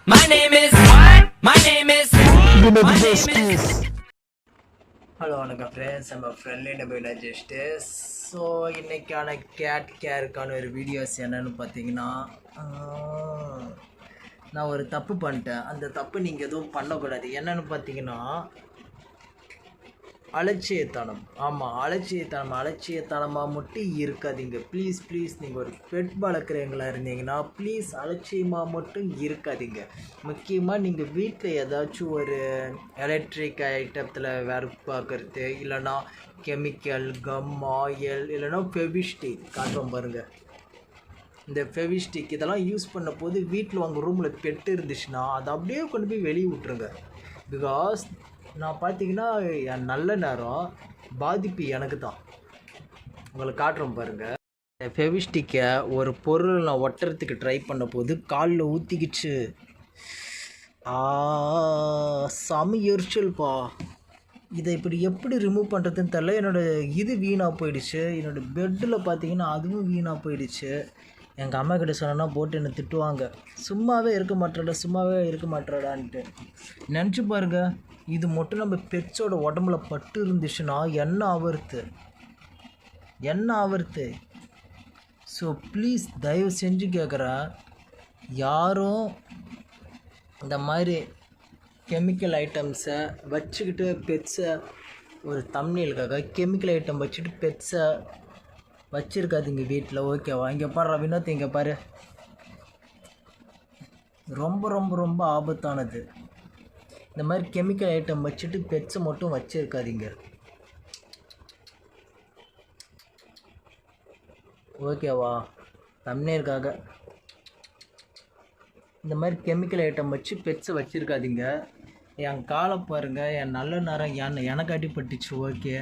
My name is what? My name is hello வணக்கம் friends, நம்ம friendly நம்ம justice. So இன்றைக்கான கேட் கேருக்கான ஒரு வீடியோஸ் என்னென்னு பார்த்தீங்கன்னா, நான் ஒரு தப்பு பண்ணிட்டேன். அந்த தப்பு நீங்கள் எதுவும் பண்ணக்கூடாது. என்னென்னு பார்த்தீங்கன்னா, அலட்சியத்தனம். ஆமாம், அலட்சியத்தனமாக மட்டும் இருக்காதீங்க. ப்ளீஸ் நீங்கள் ஒரு பெட் வளர்க்குறவங்களா இருந்தீங்கன்னா ப்ளீஸ் அலட்சியமாக மட்டும் இருக்காதீங்க. முக்கியமாக நீங்கள் வீட்டில் ஏதாச்சும் ஒரு எலக்ட்ரிக் ஐட்டத்தில் வேறு பார்க்குறது, இல்லைன்னா கெமிக்கல், கம், ஆயில், இல்லைன்னா ஃபெவிஸ்டிக் காட்டுறோம் பாருங்கள். இந்த ஃபெவிஸ்டிக் இதெல்லாம் யூஸ் பண்ண போது வீட்டில் உங்கள் ரூமில் பெட்டு இருந்துச்சுன்னா அதை அப்படியே கொண்டு போய் வெளியே விட்ருங்க. பிகாஸ் நான் பார்த்தீங்கன்னா என் நல்ல நேரம் பாதிப்பு எனக்கு தான். உங்களை காட்டுறோம் பாருங்கள். ஃபெவிஸ்டிக்கை ஒரு பொருள் நான் ஒட்டுறதுக்கு ட்ரை பண்ண போது காலில் ஊற்றிக்கிச்சு. செம எரிச்சல்ப்பா. இதை இப்படி எப்படி ரிமூவ் பண்ணுறதுன்னு தெரில. என்னோடய வீணாக போயிடுச்சு. என்னோடய பெட்டில் பார்த்தீங்கன்னா அதுவும் வீணாக போயிடுச்சு. எங்கள் அம்மா கிட்ட சொன்னேன்னா போட்டு என்னை திட்டுவாங்க. சும்மாவே இருக்க மாட்டேடான்ட்டு. நினச்சி பாருங்கள், இது மட்டும் நம்ம பெட்ஸோட உடம்புல பட்டு இருந்துச்சுன்னா என்ன ஆவர்த்து. ஸோ ப்ளீஸ் தயவு செஞ்சு கேட்குறேன், யாரும் இந்த மாதிரி கெமிக்கல் ஐட்டம்ஸை வச்சுக்கிட்டு பெட்ஸை ஒரு தம்ப்நெயிலுக்காக கெமிக்கல் ஐட்டம் வச்சுட்டு பெட்ஸை வச்சுருக்காதீங்க வீட்டில். ஓகேவா? இங்கே பாரு வினோத், இங்கே பாரு, ரொம்ப ஆபத்தானது. இந்த மாதிரி கெமிக்கல் ஐட்டம் வச்சுட்டு பெட்ஸை மட்டும் வச்சுருக்காதீங்க. ஓகேவா? தம்ப்நெயிலுக்காக இந்த மாதிரி கெமிக்கல் ஐட்டம் வச்சு பெட்ஸை வச்சுருக்காதீங்க. என் காலை பாருங்கள், என் நல்ல நேரம் எனக்கு அடிபட்டுச்சு. ஓகே,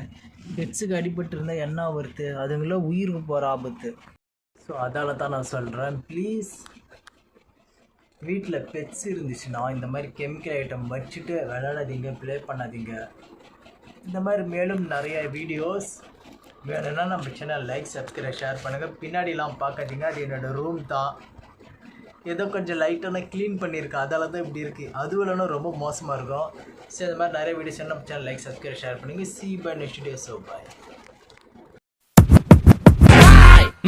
பெட்ஸுக்கு அடிபட்டுருந்தால் என்ன வருது? அதுங்கள உயிருக்கு போகிற ஆபத்து. ஸோ அதால் தான் நான் சொல்கிறேன், ப்ளீஸ் வீட்டில் பெட்ஸ் இருந்துச்சுன்னா இந்த மாதிரி கெமிக்கல் ஐட்டம் வச்சுட்டு விளையாடாதீங்க, ப்ளே பண்ணாதீங்க. இந்த மாதிரி மேலும் நிறைய வீடியோஸ் வேணும்னா நம்ம சேனல் லைக், சப்ஸ்கிரைப், ஷேர் பண்ணுங்கள். பின்னாடிலாம் பார்க்காதீங்க, அது என்னோடய ரூம் தான். ஏதோ கொஞ்சம் லைட்டான க்ளீன் பண்ணியிருக்கேன், அதால் தான் இப்படி இருக்குது. அதுவும் இல்லைன்னா ரொம்ப மோசமாக இருக்கும். ஸோ இந்த மாதிரி நிறைய வீடியோஸ் நம்ம சேனல் லைக், சப்ஸ்கிரைப், ஷேர் பண்ணுங்கள். See you by next video. So bye.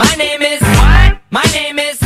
My name is what? My name is